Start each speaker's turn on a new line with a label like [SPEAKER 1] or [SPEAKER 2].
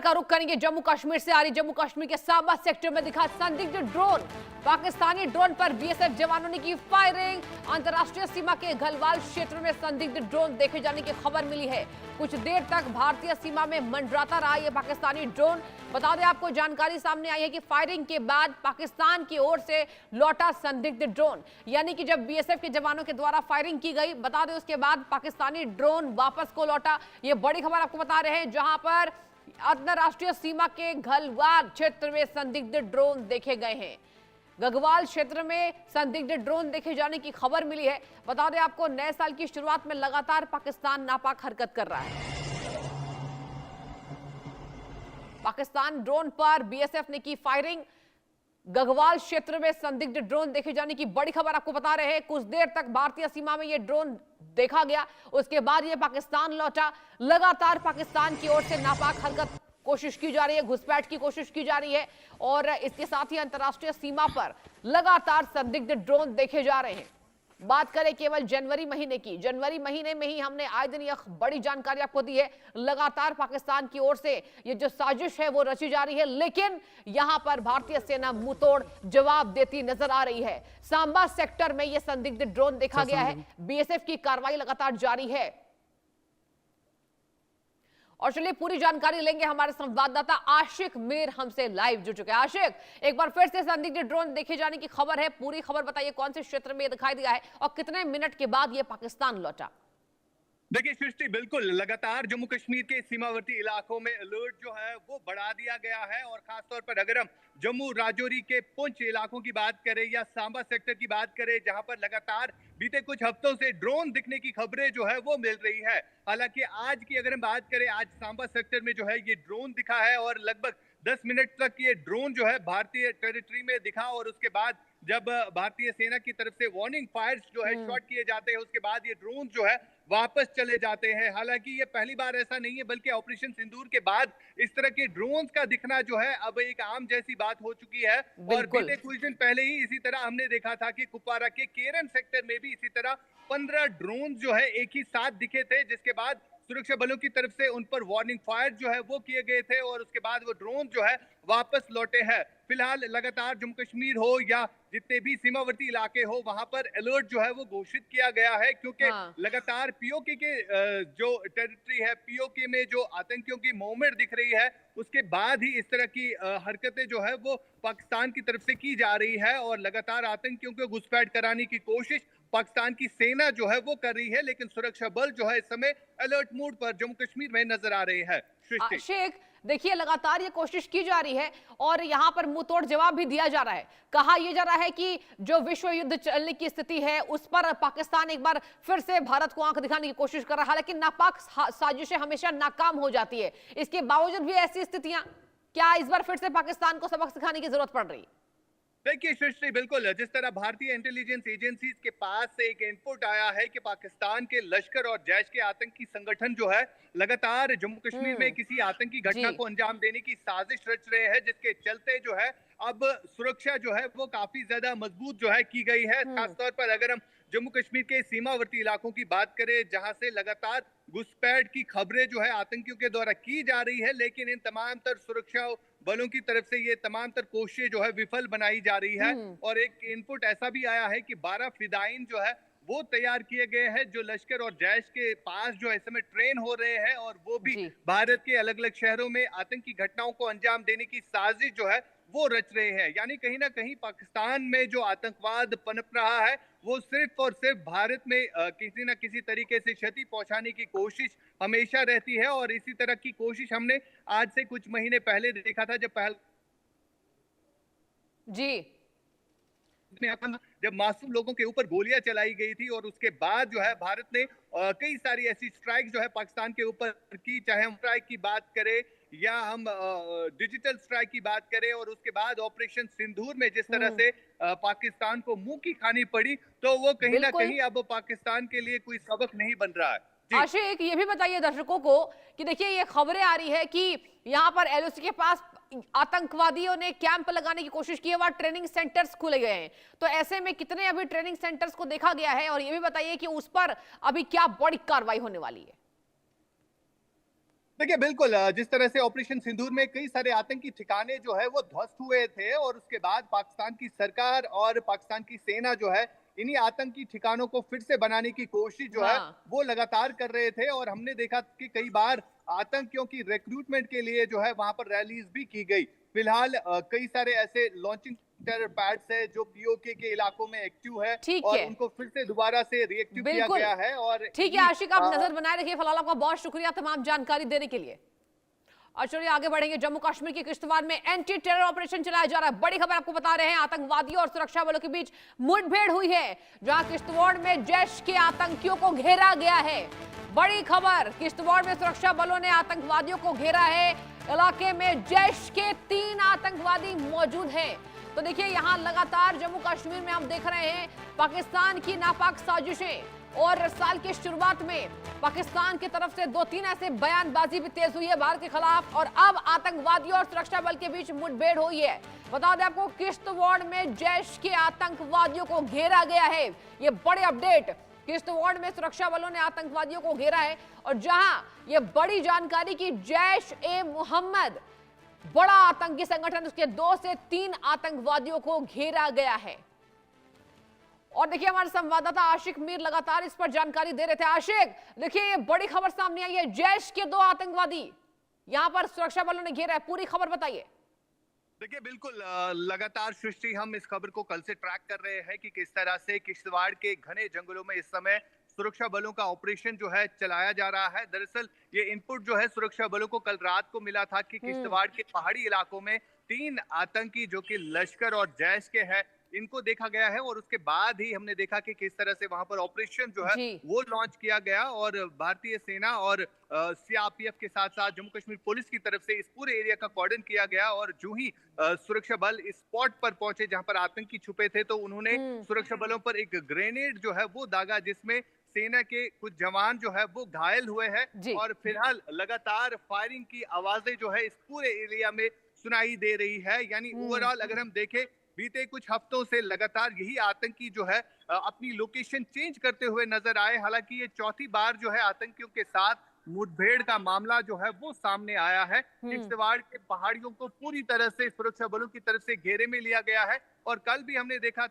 [SPEAKER 1] का रुख करेंगे जम्मू कश्मीर से। आ रही जम्मू कश्मीर के सांबा सेक्टर में दिखा संदिग्ध ड्रोन। पाकिस्तानी ड्रोन पर बीएसएफ जवानों ने की फायरिंग। अंतर्राष्ट्रीय सीमा के गलवाल क्षेत्र में संदिग्ध ड्रोन देखे जाने की खबर मिली है। कुछ देर तक भारतीय सीमा में मंडराता रहा यह पाकिस्तानी ड्रोन। बता दें आपको, जानकारी सामने आई है कि फायरिंग के बाद पाकिस्तान की ओर से लौटा संदिग्ध ड्रोन, यानी कि जब बीएसएफ के जवानों के द्वारा फायरिंग की गई, बता दें उसके बाद पाकिस्तानी ड्रोन वापस को लौटा। यह बड़ी खबर आपको बता रहे हैं, जहां पर अंतरराष्ट्रीय सीमा के गलवाल क्षेत्र में संदिग्ध ड्रोन देखे गए हैं। गगवाल क्षेत्र में संदिग्ध ड्रोन देखे जाने की खबर मिली है। बता दें आपको, नए साल की शुरुआत में लगातार पाकिस्तान नापाक हरकत कर रहा है। पाकिस्तान ड्रोन पर बीएसएफ ने की फायरिंग। गगवाल क्षेत्र में संदिग्ध ड्रोन देखे जाने की बड़ी खबर आपको बता रहे हैं। कुछ देर तक भारतीय सीमा में यह ड्रोन देखा गया, उसके बाद यह पाकिस्तान लौटा। लगातार पाकिस्तान की ओर से नापाक हरकत कोशिश की जा रही है, घुसपैठ की कोशिश की जा रही है, और इसके साथ ही अंतर्राष्ट्रीय सीमा पर लगातार संदिग्ध ड्रोन देखे जा रहे हैं। बात करें केवल जनवरी महीने की, जनवरी महीने में ही हमने आए दिन यह बड़ी जानकारी आपको दी है। लगातार पाकिस्तान की ओर से ये जो साजिश है वो रची जा रही है, लेकिन यहां पर भारतीय सेना मुंहतोड़ जवाब देती नजर आ रही है। सांबा सेक्टर में यह संदिग्ध ड्रोन देखा गया है। बीएसएफ की कार्रवाई लगातार जारी है। और चलिए पूरी जानकारी लेंगे, हमारे संवाददाता आशिक मीर हमसे लाइव जुड़ चुके हैं। आशिक, एक बार फिर से संदिग्ध ड्रोन देखे जाने की खबर है, पूरी खबर बताइए, कौन से क्षेत्र में दिखाई दिया है और कितने मिनट के बाद ये पाकिस्तान लौटा?
[SPEAKER 2] देखिए सृष्टि, बिल्कुल लगातार जम्मू कश्मीर के सीमावर्ती इलाकों में अलर्ट जो है वो बढ़ा दिया गया है। और खासतौर पर अगर हम जम्मू राजौरी के पुंछ इलाकों की बात करें या सांबा सेक्टर की बात करें, जहां पर लगातार बीते कुछ हफ्तों से ड्रोन दिखने की खबरें जो है वो मिल रही है। हालांकि आज की अगर हम बात करें, आज सांबा सेक्टर में जो है ये ड्रोन दिखा है और लगभग 10 मिनट तक ये ड्रोन जो है भारतीय टेरिटरी में दिखा। और उसके बाद जब भारतीय सेना की तरफ से वार्निंग फायर्स जो है शॉट किए जाते हैं, उसके बाद ये ड्रोन जो है वापस चले जाते हैं। हालांकि ये पहली बार ऐसा नहीं है, बल्कि ऑपरेशन सिंदूर के बाद इस तरह के ड्रोन्स का दिखना जो है अब एक आम जैसी बात हो चुकी है। और बीते कुछ दिन पहले ही इसी तरह हमने देखा था कि कुपवारा के केरन सेक्टर में भी इसी तरह 15 ड्रोन जो है एक ही साथ दिखे थे, जिसके बाद सुरक्षा बलों की तरफ से उन पर वार्निंग फायर जो है वो किए गए थे और उसके बाद वो ड्रोन जो है वापस लौटे हैं। फिलहाल लगातार जम्मू कश्मीर हो या जितने भी सीमावर्ती इलाके हो, वहां पर अलर्ट जो है वो घोषित किया गया है, क्योंकि लगातार पीओके के जो टेरिटरी है, पीओके में जो आतंकियों की मूवमेंट दिख रही है, उसके बाद ही इस तरह की हरकतें जो है वो पाकिस्तान की तरफ से की जा रही है। और लगातार आतंकियों को घुसपैठ कराने की कोशिश पाकिस्तान की सेना जो है वो कर रही है, लेकिन सुरक्षा बल जो है इस समय अलर्ट मोड पर जम्मू कश्मीर में नजर आ रहे हैं।
[SPEAKER 1] शेख, देखिए लगातार ये कोशिश की जा रही है और यहां पर मुंहतोड़ जवाब भी दिया जा रहा है। कहा यह जा रहा है कि जो विश्व युद्ध चलने की स्थिति है उस पर पाकिस्तान एक बार फिर से भारत को आंख दिखाने की कोशिश कर रहा है। हालांकि नापाक साजिशें हमेशा नाकाम हो जाती है, इसके बावजूद भी ऐसी स्थितियां, क्या इस बार फिर से पाकिस्तान को सबक सिखाने की जरूरत पड़ रही है?
[SPEAKER 2] देखिए सृष्टि, बिल्कुल जिस तरह भारतीय इंटेलिजेंस एजेंसीज के पास से एक इनपुट आया है कि पाकिस्तान के लश्कर और जैश के आतंकी संगठन जो है लगातार जम्मू कश्मीर में किसी आतंकी घटना को अंजाम देने की साजिश रच रहे हैं, जिसके चलते जो है अब सुरक्षा जो है वो काफी ज्यादा मजबूत जो है की गई है। खासतौर पर अगर हम जम्मू कश्मीर के सीमावर्ती इलाकों की बात करें, जहां से लगातार घुसपैठ की खबरें जो है आतंकियों के द्वारा की जा रही है, लेकिन इन तमाम तर सुरक्षा बलों की तरफ से ये तमाम तर कोशिशें जो है विफल बनाई जा रही है। और एक इनपुट ऐसा भी आया है कि 12 फिदाइन जो है वो तैयार किए गए हैं, जो लश्कर और जैश के पास जो इस समय ट्रेन हो रहे हैं, और वो भी भारत के अलग अलग शहरों में आतंकी घटनाओं को अंजाम देने की साजिश जो है वो रच रहे हैं। यानी कहीं ना कहीं पाकिस्तान में जो आतंकवाद पनप रहा है वो सिर्फ और सिर्फ भारत में किसी न किसी तरीके से क्षति पहुंचाने की कोशिश हमेशा रहती है। और इसी तरह की कोशिश हमने आज से कुछ महीने पहले देखा था, जब मासूम लोगों के ऊपर गोलियां चलाई गई थी। और उसके बाद जो है भारत ने कई सारी ऐसी स्ट्राइक जो है पाकिस्तान के ऊपर की, चाहे हम स्ट्राइक की बात करें या हम डिजिटल स्ट्राइक की बात करें। और उसके बाद ऑपरेशन सिंदूर में जिस तरह से पाकिस्तान को मुंह की खानी पड़ी, तो वो कहीं ना कहीं अब पाकिस्तान के लिए कोई सबक नहीं बन रहा है।
[SPEAKER 1] आशिक, ये भी बताइए दर्शकों को कि देखिए ये खबरें आ रही है कि यहाँ पर एलओसी के पास आतंकवादियों ने कैंप लगाने की कोशिश की है, वहां ट्रेनिंग सेंटर्स खुले गए हैं। तो ऐसे में कितने अभी ट्रेनिंग सेंटर्स को देखा गया है, और ये भी बताइए कि उस पर अभी क्या बड़ी कार्रवाई होने वाली है?
[SPEAKER 2] देखिए बिल्कुल जिस तरह से ऑपरेशन सिंदूर में कई सारे आतंकी ठिकाने जो है वो ध्वस्त हुए थे और उसके बाद पाकिस्तान की सरकार और पाकिस्तान की सेना जो है इन्हीं आतंकी ठिकानों को फिर से बनाने की कोशिश जो है
[SPEAKER 1] हाँ,
[SPEAKER 2] वो लगातार कर रहे थे और हमने देखा कि कई बार आतंकियों की रिक्रूटमेंट के लिए जो है वहां पर रैलीज भी की गई। फिलहाल कई सारे ऐसे लॉन्चिंग टेरर पैड्स है जो पीओके के इलाकों में एक्टिव है
[SPEAKER 1] ठीक
[SPEAKER 2] और
[SPEAKER 1] है।
[SPEAKER 2] उनको फिर से दोबारा से रिएक्टिव किया
[SPEAKER 1] बिल्कुल।
[SPEAKER 2] गया है और
[SPEAKER 1] ठीक है
[SPEAKER 2] इन्हीं
[SPEAKER 1] आशिक, आप नजर बनाए रखिए। फिलहाल आपका बहुत शुक्रिया तमाम जानकारी देने के लिए। और चलिए आगे बढ़ेंगे। जम्मू कश्मीर के किश्तवाड़ में एंटी टेरर ऑपरेशन चलाया जा रहा है। बड़ी खबर आपको बता रहे हैं, आतंकवादियों और सुरक्षा बलों के बीच मुठभेड़ हुई है, जहां किश्तवाड़ में जैश के आतंकियों को घेरा गया है। बड़ी खबर, किश्तवाड़ में सुरक्षा बलों ने आतंकवादियों को घेरा है। इलाके में जैश के 3 आतंकवादी मौजूद हैं। तो देखिए यहां लगातार जम्मू कश्मीर में हम देख रहे हैं पाकिस्तान की नापाक साजिशें, और साल की शुरुआत में पाकिस्तान की तरफ से 2-3 ऐसे बयानबाजी भी तेज हुई है भारत के खिलाफ, और अब आतंकवादियों और सुरक्षा बल के बीच मुठभेड़ हुई है। बता दें आपको, किश्तवाड़ में जैश के आतंकवादियों को घेरा गया है। ये बड़े अपडेट, किश्तवाड़ में सुरक्षा बलों ने आतंकवादियों को घेरा है, और जहां ये बड़ी जानकारी की जैश ए मोहम्मद बड़ा आतंकी संगठन, उसके 2 से 3 आतंकवादियों को घेरा गया है। और देखिए हमारे संवाददाता आशिक मीर लगातार इस पर जानकारी दे रहे थे। आशिक, देखिए ये बड़ी खबर सामने आई है, जैश के 2 आतंकवादी यहां पर सुरक्षा बलों ने घेरा है। पूरी खबर बताइए।
[SPEAKER 2] देखिए बिल्कुल लगातार सृष्टि हम इस खबर को कल से ट्रैक कर रहे हैं कि किस तरह से किश्तवाड़ के घने जंगलों में इस समय सुरक्षा बलों का ऑपरेशन जो है चलाया जा रहा है। दरअसल ये इनपुट जो है सुरक्षा बलों को कल रात को मिला था कि किश्तवाड़ के पहाड़ी इलाकों में 3 आतंकी जो कि लश्कर और जैश के हैं इनको देखा गया है, और उसके बाद ही हमने देखा कि किस तरह से वहां पर ऑपरेशन जो है
[SPEAKER 1] जी।
[SPEAKER 2] वो लॉन्च किया गया, और भारतीय सेना और सीआरपीएफ के साथ साथ जम्मू कश्मीर पुलिस की तरफ से इस पूरे एरिया का कॉर्डन किया गया। और जो ही सुरक्षा बल इस स्पॉट पर पहुंचे जहां पर आतंकी छुपे थे, तो उन्होंने सुरक्षा बलों पर एक ग्रेनेड जो है वो दागा, जिसमें सेना के कुछ जवान जो है वो घायल हुए हैं।
[SPEAKER 1] जी।
[SPEAKER 2] और फिलहाल लगातार फायरिंग की आवाजें जो है इस पूरे एरिया में सुनाई दे रही है। यानी ओवरऑल अगर हम देखें, बीते कुछ हफ्तों से लगातार यही आतंकी जो है अपनी लोकेशन चेंज करते हुए नजर आए। हालांकि ये चौथी बार जो है आतंकियों के साथ मुठभेड़ का मामला जो है वो सामने आया है। किश्तवाड़ के पहाड़ियों को पूरी तरह से सुरक्षा बलों की तरफ से घेरे में लिया गया है, और कल भी हमने देखा